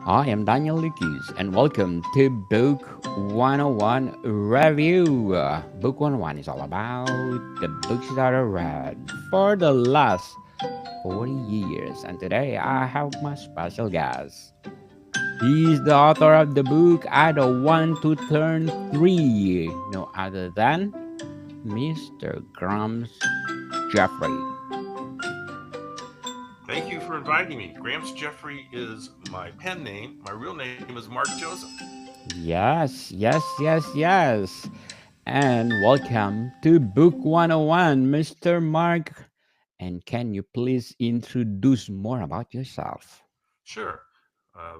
I am Daniel Lucas, and welcome to Book 101 Review. Book 101 is all about the books that I read for the last 40 years, and today I have my special guest. He's the author of the book I Don't Want to Turn 3, no other than Mr. Grams Jeffrey. Thank you for inviting me. Gramps Jeffrey is my pen name. My real name is Mark Joseph. Yes. And welcome to Book 101, Mr. Mark. And can you please introduce more about yourself? Sure.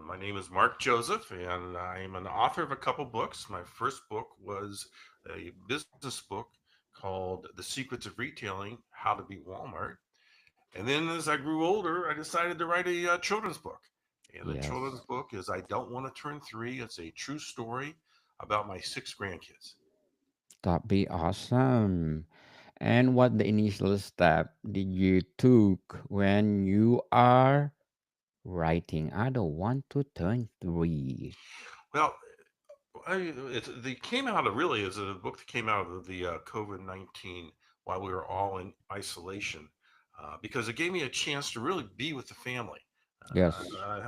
My name is Mark Joseph, and I'm an author of a couple books. My first book was a business book called The Secrets of Retailing How to Be Walmart. And then as I grew older, I decided to write a children's book. And the children's Yes, book is I Don't Want to Turn 3. It's a true story about my six grandkids. that'd be awesome. And what the initial step did you took when you are writing? I don't want to turn 3. Well, they came out of really as a book that came out of the COVID-19 while we were all in isolation, because it gave me a chance to really be with the family. Yes,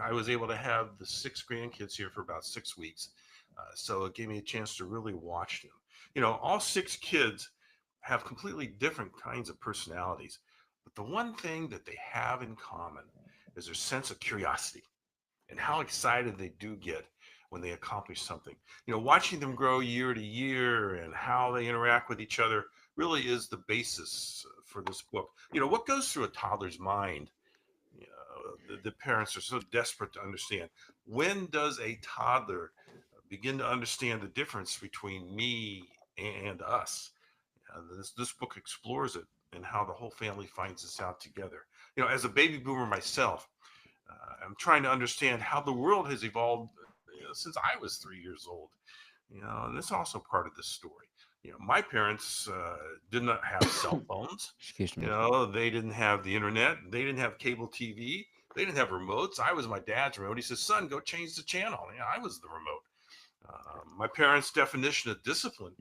I was able to have the six grandkids here for about 6 weeks, so it gave me a chance to really watch them. You know, all six kids have completely different kinds of personalities, but the one thing that they have in common is their sense of curiosity and how excited they do get when they accomplish something. You know, watching them grow year to year and how they interact with each other really is the basis for this book. You know, what goes through a toddler's mind? You know, the parents are so desperate to understand. When does a toddler begin to understand the difference between me and us? This book explores it and how the whole family finds this out together. You know, as a baby boomer myself, I'm trying to understand how the world has evolved since I was 3 years old. You know, and that's also part of this story. You know, my parents did not have cell phones. excuse You me. know, they didn't have the internet. They didn't have cable TV. They didn't have remotes. I was my dad's remote. He says, "Son, go change the channel." Yeah, I was the remote. My parents' definition of discipline,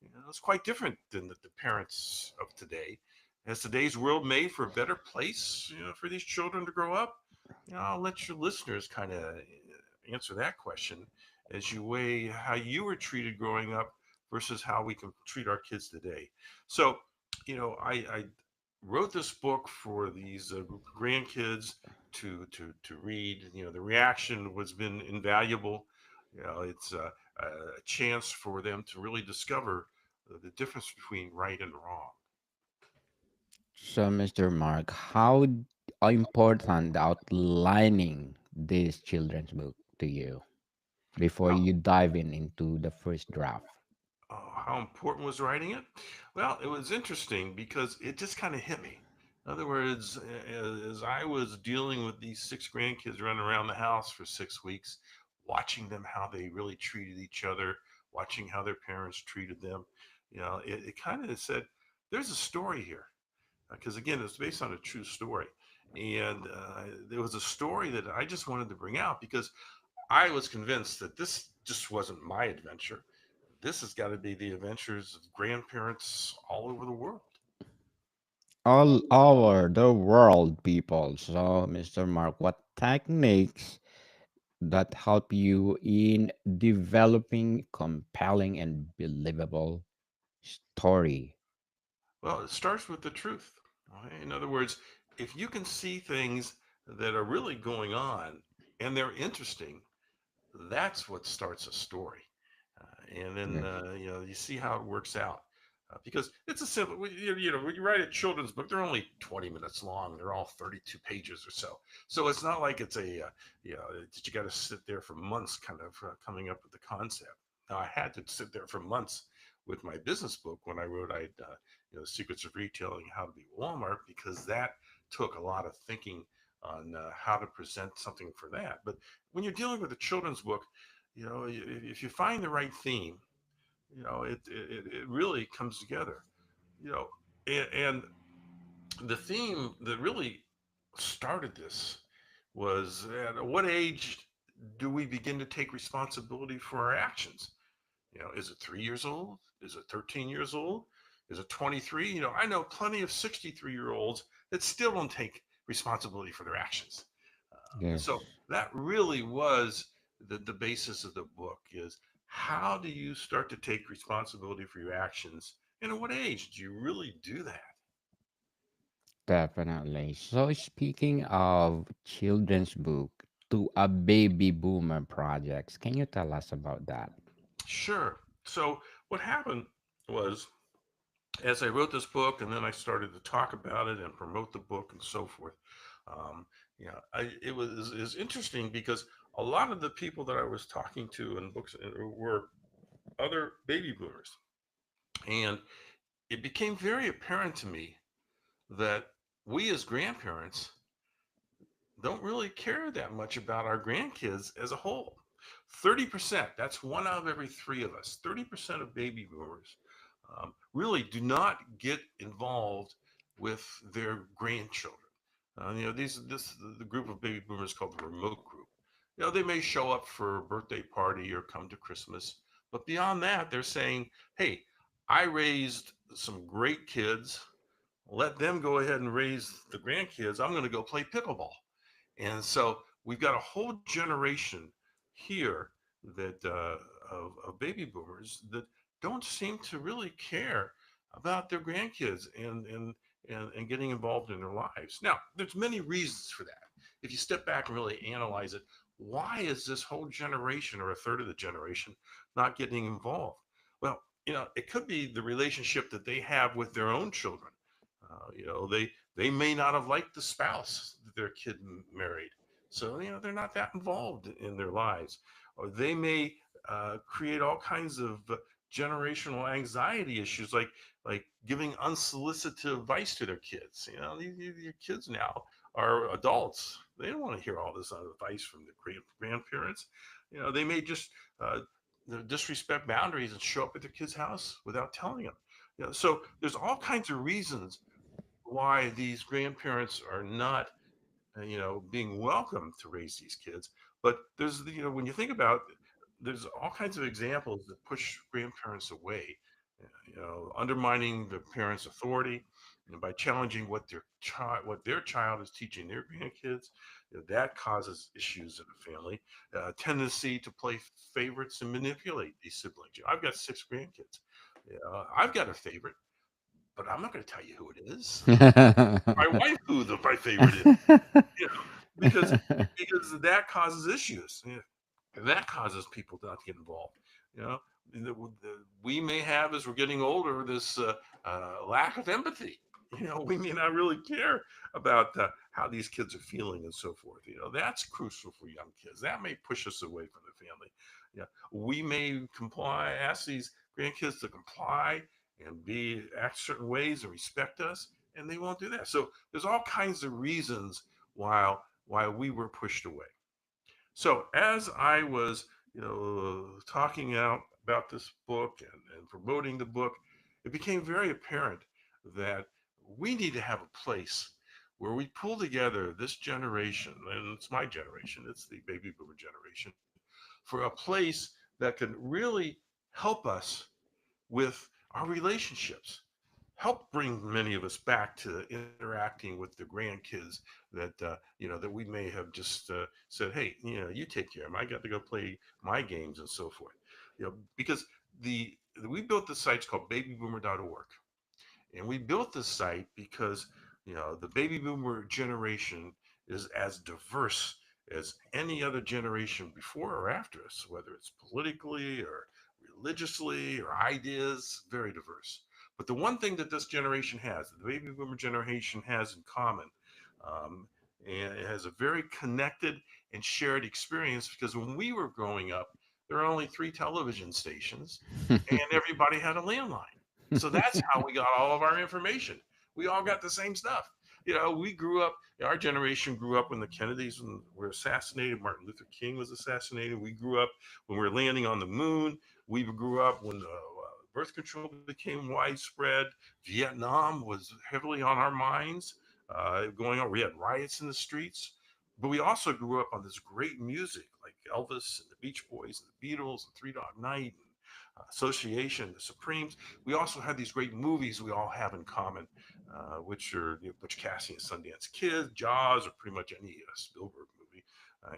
you know, is quite different than the parents of today. Has today's world made for a better place, you know, for these children to grow up? You know, I'll let your listeners kind of answer that question as you weigh how you were treated growing up versus how we can treat our kids today. So, you know, I wrote this book for these grandkids to read. You know, the reaction has been invaluable. You know, it's a chance for them to really discover the difference between right and wrong. So, Mr. Mark, how important outlining this children's book to you before Well, you dive in into the first draft? how important was writing it? Well, it was interesting because it just kind of hit me. In other words, as I was dealing with these six grandkids running around the house for 6 weeks, watching them how they really treated each other, watching how their parents treated them, you know, it kind of said, there's a story here. Because again, it's based on a true story. And there was a story that I just wanted to bring out because I was convinced that this just wasn't my adventure. This has got to be the adventures of grandparents all over the world. All over the world, people. So, Mr. Mark, what techniques that help you in developing compelling and believable story? Well, it starts with the truth. Okay? In other words, if you can see things that are really going on and they're interesting, that's what starts a story. And then Yes. you know, you see how it works out. Because it's a simple, you know, when you write a children's book, they're only 20 minutes long. They're all 32 pages or so. So it's not like it's you know, that you got to sit there for months kind of coming up with the concept. Now, I had to sit there for months with my business book when I wrote, you know, Secrets of Retailing, How to Be Walmart, because that took a lot of thinking on how to present something for that. But when you're dealing with a children's book, you know, if you find the right theme, you know, it really comes together, you know, and the theme that really started this was at what age do we begin to take responsibility for our actions? Is it 3 years old? Is it 13 years old? Is it 23? I know plenty of 63-year-olds that still don't take responsibility for their actions. And Yes, so that really was the basis of the book is how do you start to take responsibility for your actions? And at what age do you really do that? definitely. So speaking of children's book to a baby boomer projects, can you tell us about that? Sure. So what happened was as I wrote this book and then I started to talk about it and promote the book and so forth, um, it was interesting because a lot of the people that I was talking to in books were other baby boomers. And it became very apparent to me that we as grandparents don't really care that much about our grandkids as a whole. 30%, that's one out of every three of us, 30% of baby boomers really do not get involved with their grandchildren. The group of baby boomers called the remote group. They may show up for a birthday party or come to Christmas, but beyond that, they're saying, hey, I raised some great kids. Let them go ahead and raise the grandkids. I'm going to go play pickleball. And so we've got a whole generation here that of baby boomers that don't seem to really care about their grandkids and getting involved in their lives. Now, there's many reasons for that. If you step back and really analyze it, why is this whole generation or a third of the generation not getting involved? Well, it could be the relationship that they have with their own children. They may not have liked the spouse that their kid married, so they're not that involved in their lives, or they may create all kinds of generational anxiety issues, like giving unsolicited advice to their kids. Your kids now are adults; they don't want to hear all this advice from their grandparents. They may just uh, disrespect boundaries and show up at their kid's house without telling them. So there's all kinds of reasons why these grandparents are not being welcome to raise these kids. But there's when you think about it, there's all kinds of examples that push grandparents away, undermining the parents' authority, by challenging what their child is teaching their grandkids. That causes issues in the family. Tendency to play favorites and manipulate these siblings. I've got six grandkids. I've got a favorite, but I'm not going to tell you who it is. I'm going to my wife who my favorite is, you know, because that causes issues. And that causes people not to get involved. You know, we may have as we're getting older this lack of empathy. We may not really care about how these kids are feeling and so forth. That's crucial for young kids. That may push us away from the family. We may ask these grandkids to comply and act certain ways and respect us, and they won't do that. So there's all kinds of reasons why we were pushed away. So as I was, talking out about this book and promoting the book, it became very apparent that we need to have a place where we pull together this generation, and it's my generation, it's the baby boomer generation, for a place that can really help us with our relationships, help bring many of us back to interacting with the grandkids that we may have just said, hey, you take care of them. I got to go play my games and so forth. Because the we built the site's called babyboomer.org, and we built this site because the baby boomer generation is as diverse as any other generation before or after us, whether it's politically or religiously or ideas, very diverse. But the one thing that this generation has, the baby boomer generation has in common, um, and it has a very connected and shared experience because when we were growing up, there were only three television stations and everybody had a landline. So that's how we got all of our information. We all got the same stuff. We grew up, our generation grew up when the Kennedys were assassinated, Martin Luther King was assassinated. We grew up when we were landing on the moon. We grew up when birth control became widespread. Vietnam was heavily on our minds going on. We had riots in the streets. But we also grew up on this great music like Elvis and the Beach Boys and the Beatles and Three Dog Night and Association, the Supremes. We also had these great movies we all have in common, which are Butch Cassidy and Sundance Kid, Jaws, or pretty much any Spielberg movie.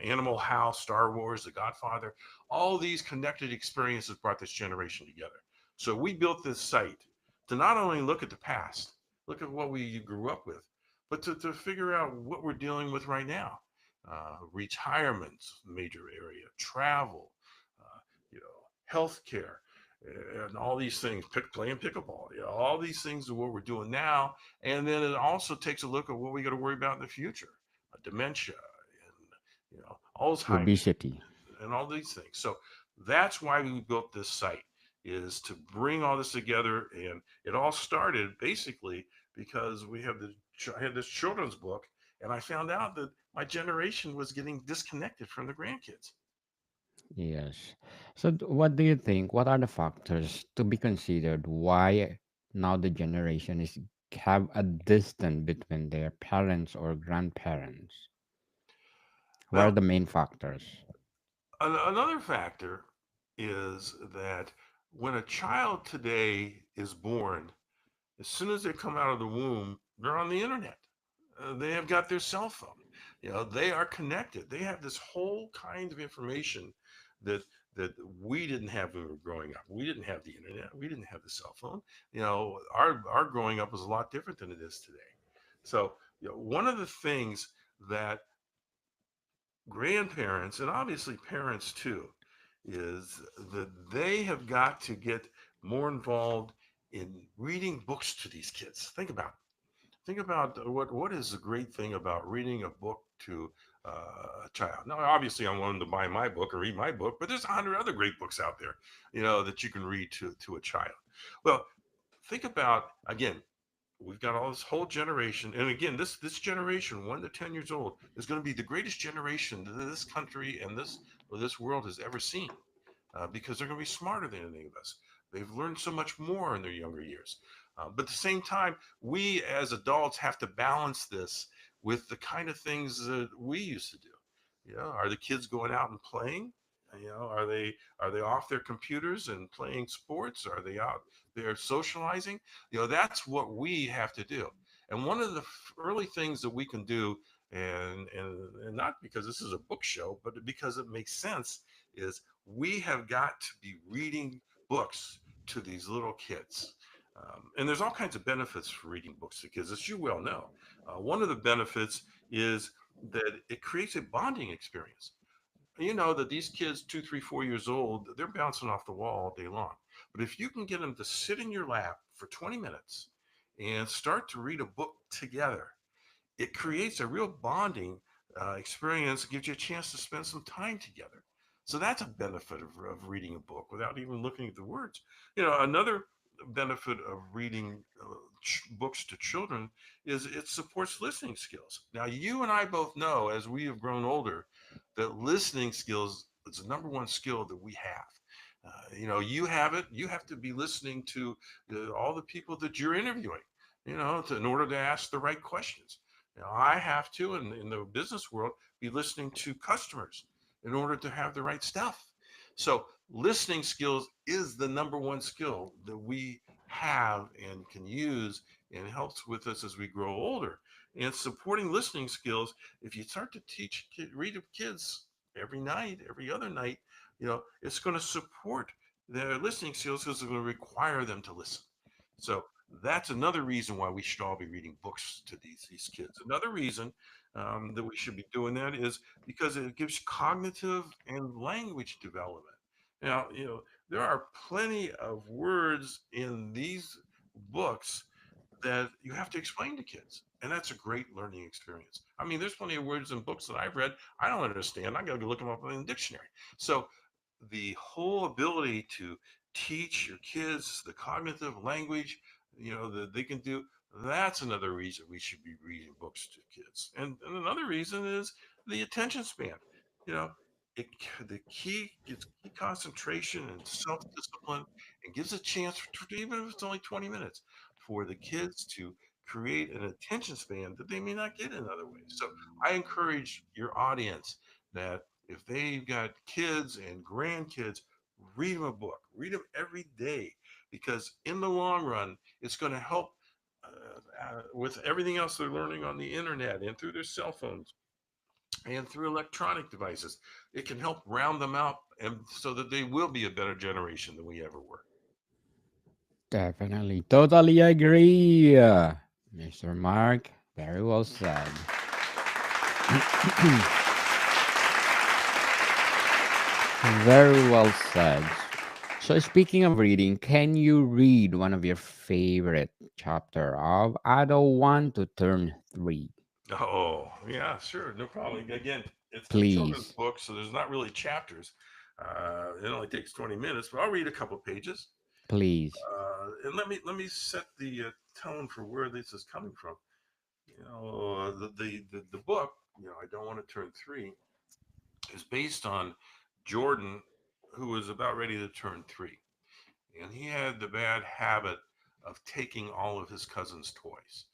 Animal House, Star Wars, The Godfather, all these connected experiences brought this generation together. So we built this site to not only look at the past, look at what we grew up with, but to figure out what we're dealing with right now. Retirement, major area, travel, you know, healthcare, and all these things, playing pickleball, all these things are what we're doing now. And then it also takes a look at what we got to worry about in the future, dementia and, Alzheimer's Obesity. and all these things. So that's why we built this site, is to bring all this together. And it all started basically because I had this children's book, and I found out that my generation was getting disconnected from the grandkids. Yes. So, what do you think? What are the factors to be considered why now the generation is have a distance between their parents or grandparents? What are Well, the main factors? another factor is that when a child today is born, as soon as they come out of the womb, they're on the internet. They have got their cell phone. They are connected. They have this whole kind of information that we didn't have when we were growing up. We didn't have the internet. We didn't have the cell phone. Our growing up was a lot different than it is today. So, one of the things that grandparents and obviously parents too is that they have got to get more involved in reading books to these kids. Think about what is the great thing about reading a book to a child. Now, obviously, I want them to buy my book or read my book, but there's 100 other great books out there, that you can read to a child. Well, think about, again, we've got all this whole generation, and again, this generation, 1 to 10 years old, is going to be the greatest generation that this country and this world has ever seen, because they're going to be smarter than any of us. They've learned so much more in their younger years. But at the same time, we as adults have to balance this with the kind of things that we used to do. Are the kids going out and playing? Are they off their computers and playing sports? Are they out there socializing? That's what we have to do. And one of the early things that we can do, and not because this is a book show, but because it makes sense, is we have got to be reading books to these little kids. And there's all kinds of benefits for reading books to kids, as you well know. One of the benefits is that it creates a bonding experience. You know that these kids, 2, 3, 4 years old, they're bouncing off the wall all day long. But if you can get them to sit in your lap for 20 minutes and start to read a book together, it creates a real bonding experience, gives you a chance to spend some time together. So that's a benefit of reading a book without even looking at the words. Another benefit of reading books to children is it supports listening skills. Now, you and I both know, as we have grown older, that listening skills is the number one skill that we have. You have it. You have to be listening to all the people that you're interviewing, in order to ask the right questions. I have to, in the business world, be listening to customers in order to have the right stuff. So listening skills is the number one skill that we have and can use, and helps with us as we grow older. And supporting listening skills, if you start to read to kids every night, every other night, it's going to support their listening skills because it's going to require them to listen. So that's another reason why we should all be reading books to these kids. Another reason that we should be doing that is because it gives cognitive and language development. Now, there are plenty of words in these books that you have to explain to kids. And that's a great learning experience. I mean, there's plenty of words in books that I've read I don't understand. I got to go look them up in the dictionary. So the whole ability to teach your kids the cognitive language, that they can do, that's another reason we should be reading books to kids. And another reason is the attention span. You know, it, the key is key concentration and self-discipline, and gives a chance, even if it's only 20 minutes, for the kids to create an attention span that they may not get in other ways. So I encourage your audience that If they've got kids and grandkids, read them a book. Read them every day because in the long run, it's going to help with everything else they're learning on the internet and through their cell phones and through electronic devices. It can help round them out and so that they will be a better generation than we ever were. Definitely. Totally agree. Mr. Mark, very well said. Very well said. So speaking of reading, can you read one of your favorite chapter of Adult 1 to Term 3? Oh, yeah, sure. No problem. Again, it's a children's Please. book, so there's not really chapters. It only takes 20 minutes, but I'll read a couple pages. Please. And let me set the tone for where this is coming from. The book, I don't want to turn three, is based on Jordan, who was about ready to turn three, and he had the bad habit of taking all of his cousins' toys.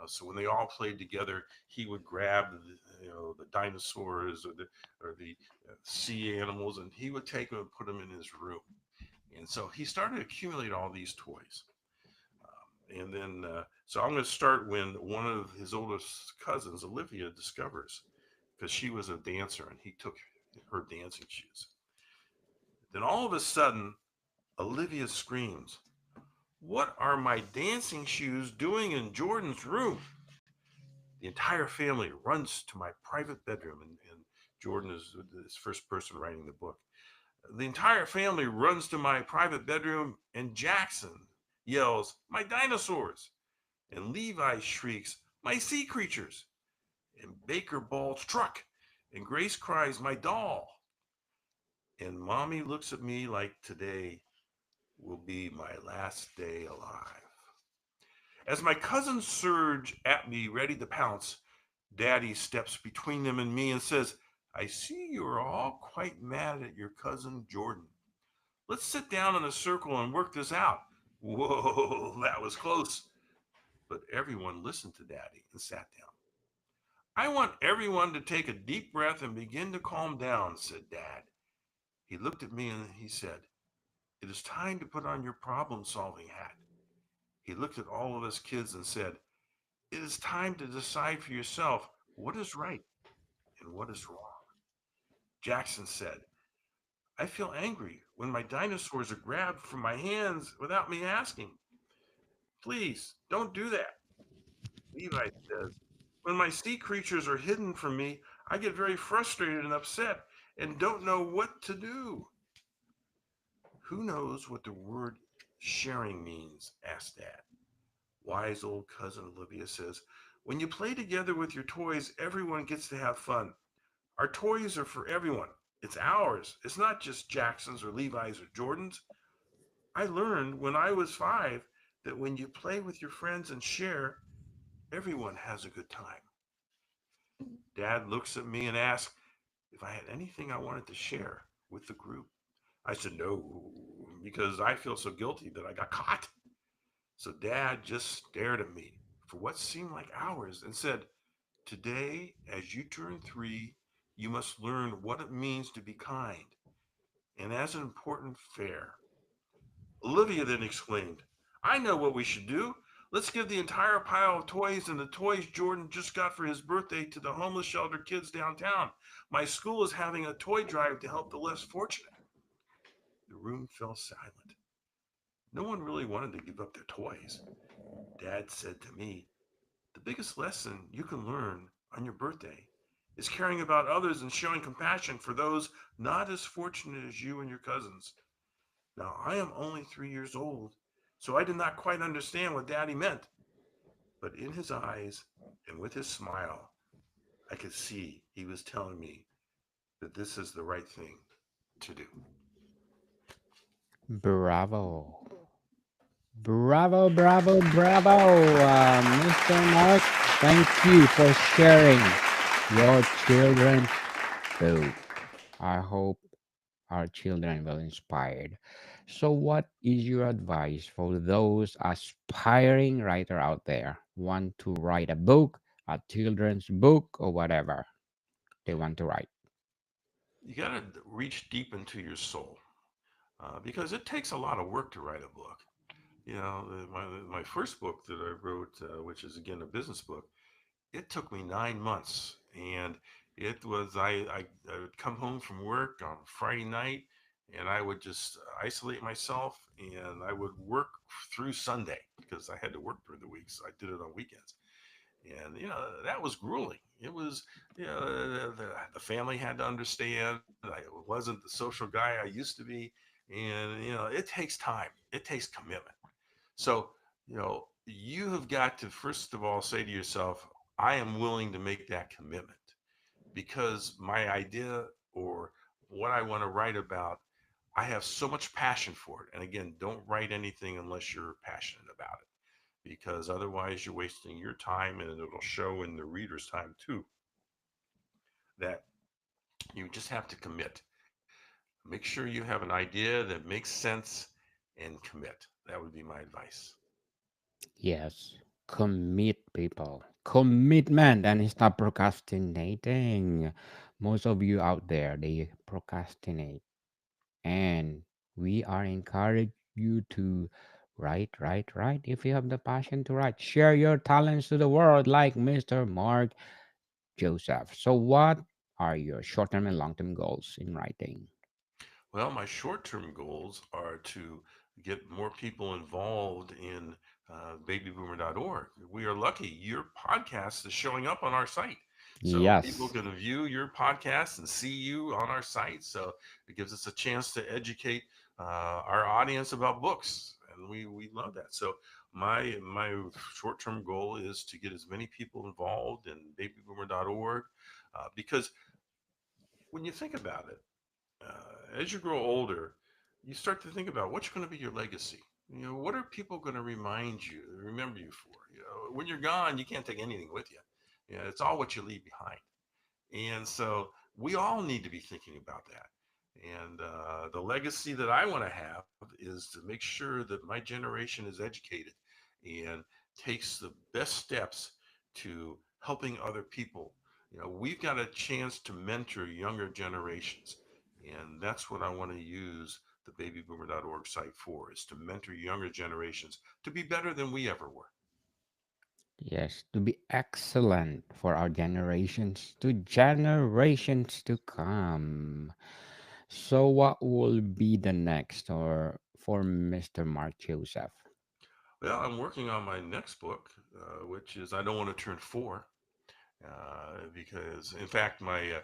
So when they all played together, he would grab the dinosaurs or the sea animals, and he would take them and put them in his room. And so he started to accumulate all these toys. And then, so I'm going to start when one of his oldest cousins, Olivia, discovers because she was a dancer and he took her dancing shoes. Then all of a sudden, Olivia screams, "What are my dancing shoes doing in Jordan's room?" The entire family runs to my private bedroom, and Jordan is this first person writing the book. The entire family runs to my private bedroom, and Jackson yells, "My dinosaurs!" And Levi shrieks, "My sea creatures!" And Baker bawls, "Truck!" And Grace cries, "My doll!" And Mommy looks at me like today will be my last day alive. As my cousins surge at me, ready to pounce, Daddy steps between them and me and says, "I see you are all quite mad at your cousin Jordan. Let's sit down in a circle and work this out." Whoa, that was close. But everyone listened to Daddy and sat down. "I want everyone to take a deep breath and begin to calm down," said Dad. He looked at me and he said, "It is time to put on your problem solving hat." He looked at all of us kids and said, "It is time to decide for yourself what is right and what is wrong." Jackson said, "I feel angry when my dinosaurs are grabbed from my hands without me asking. Please don't do that." Levi says, "When my sea creatures are hidden from me, I get very frustrated and upset and don't know what to do." "Who knows what the word sharing means?" asked Dad. Wise old cousin Olivia says, "When you play together with your toys, everyone gets to have fun. Our toys are for everyone. It's ours. It's not just Jackson's or Levi's or Jordan's. I learned when I was 5 that when you play with your friends and share, everyone has a good time." Dad looks at me and asks if I had anything I wanted to share with the group. I said no, because I feel so guilty that I got caught. So Dad just stared at me for what seemed like hours and said, "Today, as you turn 3, you must learn what it means to be kind and as an important fair." Olivia then exclaimed, "I know what we should do. Let's give the entire pile of toys and the toys Jordan just got for his birthday to the homeless shelter kids downtown. My school is having a toy drive to help the less fortunate." The room fell silent. No one really wanted to give up their toys. Dad said to me, "The biggest lesson you can learn on your birthday is caring about others and showing compassion for those not as fortunate as you and your cousins." Now, I am only 3 years old, so I did not quite understand what Daddy meant. But in his eyes and with his smile, I could see he was telling me that this is the right thing to do. Bravo. Bravo, bravo, bravo. Mr. Mark, thank you for sharing your children's book. I hope our children will inspired. So what is your advice for those aspiring writer out there want to write a book, a children's book or whatever they want to write? You got to reach deep into your soul because it takes a lot of work to write a book. You know, my first book that I wrote, which is again a business book, it took me 9 months, and it was I would come home from work on Friday night, and I would just isolate myself, and I would work through Sunday because I had to work during the week, so I did it on weekends. And that was grueling. It was, the family had to understand I wasn't the social guy I used to be, and it takes time, it takes commitment. So you have got to first of all say to yourself, I am willing to make that commitment because my idea or what I want to write about, I have so much passion for it. And again, don't write anything unless you're passionate about it, because otherwise you're wasting your time, and it'll show in the reader's time too. That you just have to commit. Make sure you have an idea that makes sense and commit. That would be my advice. Yes, commit, people. Commitment and stop procrastinating. Most of you out there, they procrastinate. And we are encourage you to write. If you have the passion to write, share your talents to the world like Mr. Mark Joseph. So, what are your short term and long term goals in writing? Well, my short term goals are to get more people involved in babyboomer.org. We are lucky your podcast is showing up on our site. So people Yes. can view your podcast and see you on our site. So it gives us a chance to educate our audience about books. And we love that. So my short term goal is to get as many people involved in babyboomer.org because when you think about it, as you grow older, you start to think about what's going to be your legacy. What are people going to remember you for? When you're gone, you can't take anything with you. It's all what you leave behind. And so we all need to be thinking about that. And the legacy that I want to have is to make sure that my generation is educated and takes the best steps to helping other people. We've got a chance to mentor younger generations. And that's what I want to use the babyboomer.org site for, is to mentor younger generations to be better than we ever were. Yes, to be excellent for our generations to generations to come. So, what will be the next or for Mr. Mark Joseph? Well, I'm working on my next book, which is I Don't Want to Turn Four. Because in fact my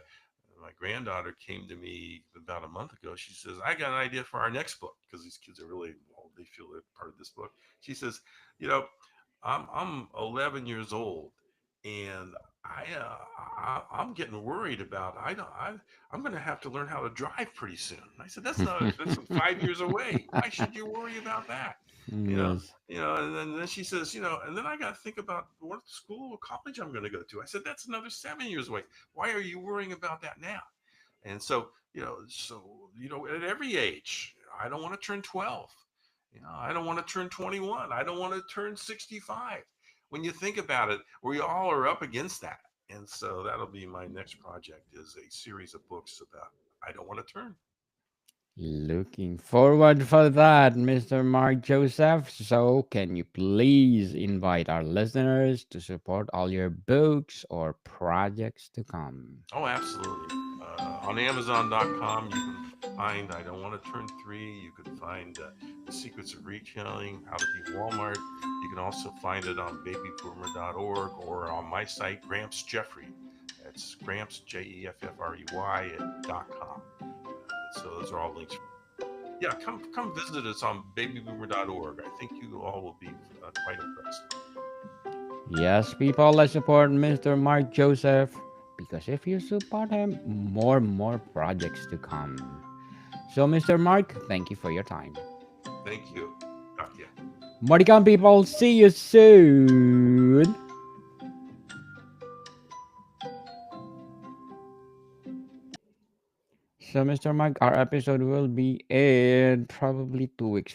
granddaughter came to me about a month ago. She says, I got an idea for our next book, because these kids are really involved, they feel they're part of this book. She says, you know I'm 11 years old, and I'm getting worried about I'm going to have to learn how to drive pretty soon. And I said, that's 5 years away. Why should you worry about that? you know Yes. and then she says, and then I got to think about what school or college I'm going to go to. I said, that's another 7 years away. Why are you worrying about that now? And at every age, I don't want to turn 12. I don't want to turn 21. I don't want to turn 65. When you think about it, we all are up against that. And so that'll be my next project, is a series of books about I don't want to turn. Looking forward for that, Mr. Mark Joseph. So, can you please invite our listeners to support all your books or projects to come? Oh, absolutely. On Amazon.com, you can find I Don't Want to Turn Three. You can find The Secrets of Retailing, How to Beat Walmart. You can also find it on babyboomer.org or on my site, Gramps Jeffrey. That's Gramps, Jeffrey, .com. So those are all links. Yeah, come visit us on babyboomer.org. I think you all will be quite impressed. Yes, people, let's support Mr. Mark Joseph because if you support him, more projects to come. So, Mr. Mark, thank you for your time. Thank you. Talk to you. Modicon people, see you soon. So, Mr. Mark, our episode will be in probably 2 weeks